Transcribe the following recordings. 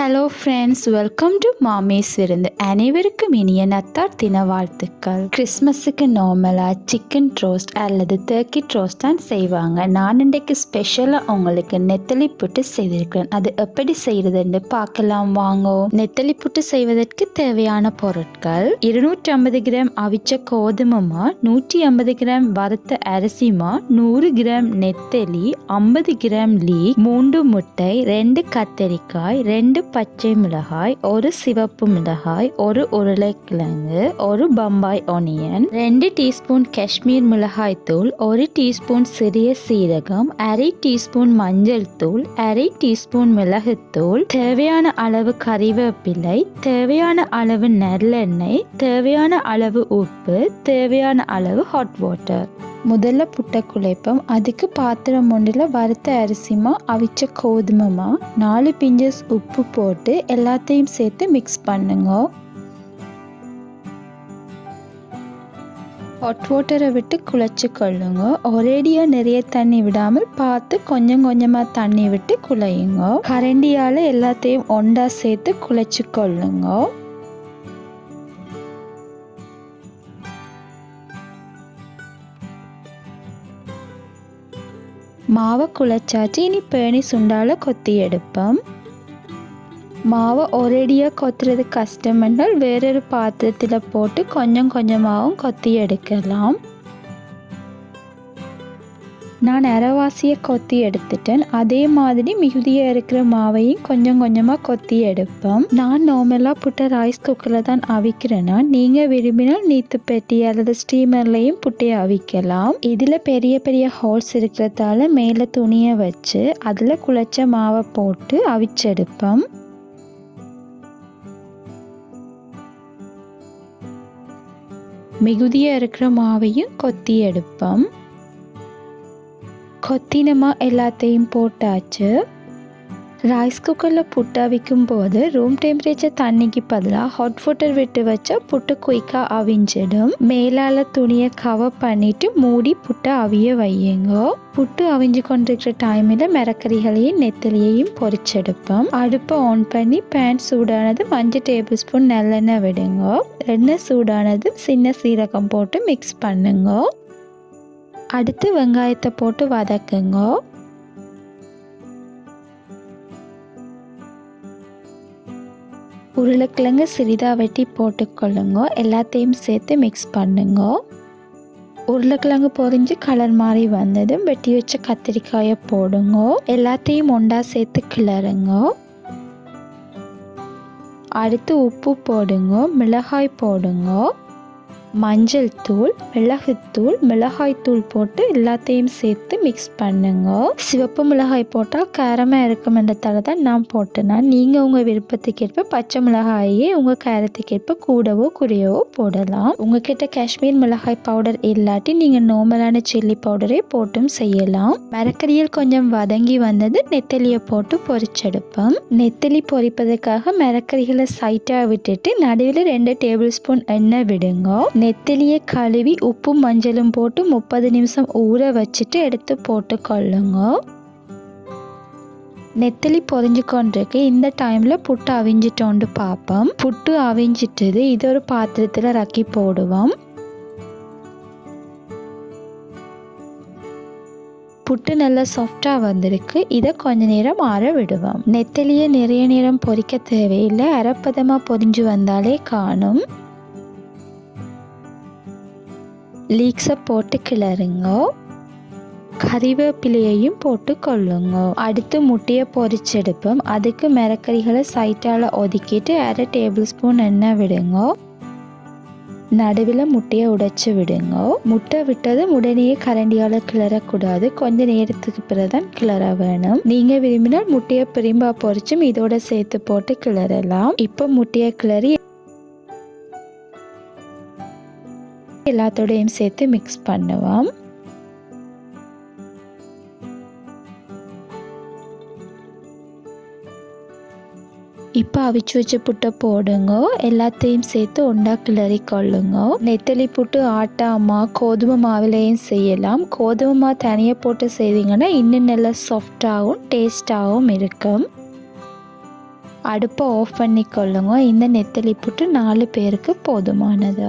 Hello friends, welcome to மாமேஸ் விருந்து. அனைவருக்கும் இனிய நத்தார் தின வாழ்த்துக்கள். கிறிஸ்மஸுக்கு நார்மலாக சிக்கன் ரோஸ்ட் அல்லது டர்க்கி ரோஸ்ட் தான் செய்வாங்க. நான் இன்றைக்கு ஸ்பெஷலாக உங்களுக்கு நெத்தலி புட்டு செய்திருக்கிறேன். அது எப்படி செய்யறதுன்னு பார்க்கலாம் வாங்க. நெத்தலி புட்டு செய்வதற்கு தேவையான பொருட்கள்: 250 கிராம் அவிச்ச கோதுமைமா, 150 கிராம் வறுத்த அரிசிமா, 100 கிராம் நெத்தலி, 50 கிராம் லீக், 3 முட்டை, 2 கத்தரிக்காய், 2 பச்சை மிளகாய், 1 சிவப்பு மிளகாய், 1 உருளைக்கிழங்கு, 1 பம்பாய் ஆனியன், 2 டீஸ்பூன் காஷ்மீர் மிளகாய் தூள், 1 டீஸ்பூன் சிறிய சீரகம், 1/2 டீஸ்பூன் மஞ்சள் தூள், 1/2 டீஸ்பூன் மிளகுத்தூள், தேவையான அளவு கறிவேப்பிலை, தேவையான அளவு நல்லெண்ணெய், தேவையான அளவு உப்பு, தேவையான அளவு ஹாட் வாட்டர். முதல்ல புட்டை குழைப்போம். அதுக்கு பாத்திரம் ஒன்றில் வறுத்த அரிசிமா, அவிச்ச கோதுமைமா, 4 பிஞ்சஸ் உப்பு போட்டு எல்லாத்தையும் சேர்த்து மிக்ஸ் பண்ணுங்க. ஹாட் வாட்டரை விட்டு குழைச்சி கொள்ளுங்க. ஒரேடியாக நிறைய தண்ணி விடாமல் பார்த்து கொஞ்சம் கொஞ்சமாக தண்ணி விட்டு குழையுங்க. கரண்டியால் எல்லாத்தையும் ஒன்றா சேர்த்து குழைச்சி கொள்ளுங்க. மாவை குழைச்சாச்சு. இனி பேணி சுண்டால கொத்தி எடுப்போம். மாவை ஒரேடியாக கொத்துறது கஷ்டம் என்றால் வேறொரு பாத்திரத்தில் போட்டு கொஞ்சம் கொஞ்சமாகவும் கொத்தி எடுக்கலாம். நான் அரைவாசியை கொத்தி எடுத்துட்டேன். அதே மாதிரி மிகுதியாக இருக்கிற மாவையும் கொஞ்சம் கொஞ்சமாக கொத்தி எடுப்போம். நான் நார்மலாக புட்டை ரைஸ் குக்கரில் தான் அவிக்கிறேன்னா, நீங்கள் விரும்பினால் நீத்து பெட்டி அல்லது ஸ்டீமர்லையும் புட்டையை அவிக்கலாம். இதில் பெரிய பெரிய ஹோல்ஸ் இருக்கிறதால மேலே துணியை வச்சு அதில் குழைச்ச மாவை போட்டு அவிச்செடுப்போம். மிகுதியாக இருக்கிற மாவையும் கொத்தி எடுப்போம். கொத்தினமா எல்லாத்தையும் போட்டாச்சு. ரைஸ் குக்கரில் புட்டு அவிக்கும் போது ரூம் டெம்பரேச்சர் தண்ணிக்கு பதிலாக ஹாட் வாட்டர் விட்டு வச்சா புட்டு குயிக்காக அவிஞ்சிடும். மேலால் துணியை கவர் பண்ணிட்டு மூடி புட்டை அவிய வையுங்க. புட்டு அவிஞ்சு கொண்டிருக்கிற டைமில் மிரக்கறிகளையும் நெத்தலியையும் பொரிச்செடுப்போம். அடுப்பை ஆன் பண்ணி பேன் சூடானது 5 டேபிள் ஸ்பூன் நல்லெண்ணெய் விடுங்க. எண்ணெய் சூடானது சின்ன சீரகம் போட்டு மிக்ஸ் பண்ணுங்க. அடுத்து வெங்காயத்தை போட்டு வதக்குங்க. உருளைக்கிழங்கு சிறிதாக வெட்டி போட்டுக்கொள்ளுங்க. எல்லாத்தையும் சேர்த்து மிக்ஸ் பண்ணுங்க. உருளைக்கிழங்கு பொரிஞ்சு கலர் மாதிரி வந்ததும் வெட்டி வச்ச கத்திரிக்காயை போடுங்க. எல்லாத்தையும் ஒன்றா சேர்த்து கிளறுங்க. அடுத்து உப்பு போடுங்க, மிளகாய் போடுங்க, மஞ்சள் தூள், மிளகுத்தூள், மிளகாய் தூள் போட்டு எல்லாத்தையும் சேர்த்து மிக்ஸ் பண்ணுங்க. சிவப்பு மிளகாய் போட்டால் காரமாக இருக்குமென்றதால தான் நான் போட்டேன்னா, நீங்கள் உங்கள் விருப்பத்துக்கேற்ப பச்சை மிளகாயே உங்கள் காரத்துக்கேற்ப கூடவோ குறையவோ போடலாம். உங்ககிட்ட காஷ்மீர் மிளகாய் பவுடர் இல்லாட்டி நீங்கள் நார்மலான சில்லி பவுடரே போட்டும் செய்யலாம். மரக்கறியில் கொஞ்சம் வதங்கி வந்தது நெத்தலியை போட்டு பொரிச்செடுப்போம். நெத்தலி பொரிப்பதற்காக மரக்கறிகளை சைட்டாக விட்டுட்டு நடுவில் 2 டேபிள் ஸ்பூன் எண்ணெய் விடுங்க. நெத்தலியை கழுவி உப்பும் மஞ்சளும் போட்டு 30 நிமிஷம் ஊற வச்சுட்டு எடுத்து போட்டு கொள்ளுங்க. நெத்தலி பொரிஞ்சு கொண்டிருக்கு. இந்த டைமில் புட்டு அவிஞ்சிட்டோண்டு பார்ப்போம். புட்டு அவிஞ்சிட்டது. இது ஒரு பாத்திரத்தில் ரக்கி போடுவோம். புட்டு நல்லா சாஃப்டாக வந்திருக்கு. இதை கொஞ்ச நேரம் ஆற விடுவோம். நெத்தலியை நிறைய நேரம் பொரிக்க தேவையில்லை. அரைப்பதமாக பொரிஞ்சு வந்தாலே காணும். லீக்ஸை போட்டு கிளறுங்க. கறிவேப்பிலையையும் போட்டு கொள்ளுங்க. அடுத்து முட்டையை பொரிச்செடுப்போம். அதுக்கு மிரக்கறிகளை சைட்டால் ஒதுக்கிட்டு 1/2 டேபிள் ஸ்பூன் எண்ணெய் விடுங்க. நடுவில் முட்டையை உடைச்சி விடுங்க. முட்டை விட்டதும் உடனே கரண்டியால் கிளறக்கூடாது. கொஞ்ச நேரத்துக்கு பிறகுதான் கிளற வேணும். நீங்கள் விரும்பினால் முட்டையை பிரிம்பா பொரிச்சும் இதோட சேர்த்து போட்டு கிளறலாம். இப்போ முட்டையை கிளறி எல்லாத்தோடையும் சேர்த்து மிக்ஸ் பண்ணுவோம். இப்போ அவிச்சு வச்ச புட்டை போடுங்க. எல்லாத்தையும் சேர்த்து ஒன்றா கிளறி கொள்ளுங்க. நெத்தலி புட்டு ஆட்டாமா கோதுமை மாவிலையும் செய்யலாம். கோதுமை மாவு தனியாக போட்டு செய்தீங்கன்னா இன்னும் நல்லா சாஃப்டாகவும் டேஸ்டாகவும் இருக்கும். அடுப்பை ஆஃப் பண்ணிக்கொள்ளுங்க. இந்த நெத்திலி புட்டு 4 பேருக்கு போதுமானது.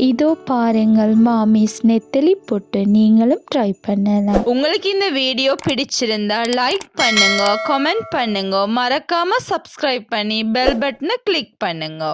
இதோ பாருங்கள் மாமிஸ் நெத்திலி புட்டு, நீங்களும் ட்ரை பண்ணலாம். உங்களுக்கு இந்த வீடியோ பிடிச்சிருந்தா லைக் பண்ணுங்க, கமெண்ட் பண்ணுங்க, மறக்காம சப்ஸ்கிரைப் பண்ணி பெல் பட்டனை கிளிக் பண்ணுங்க.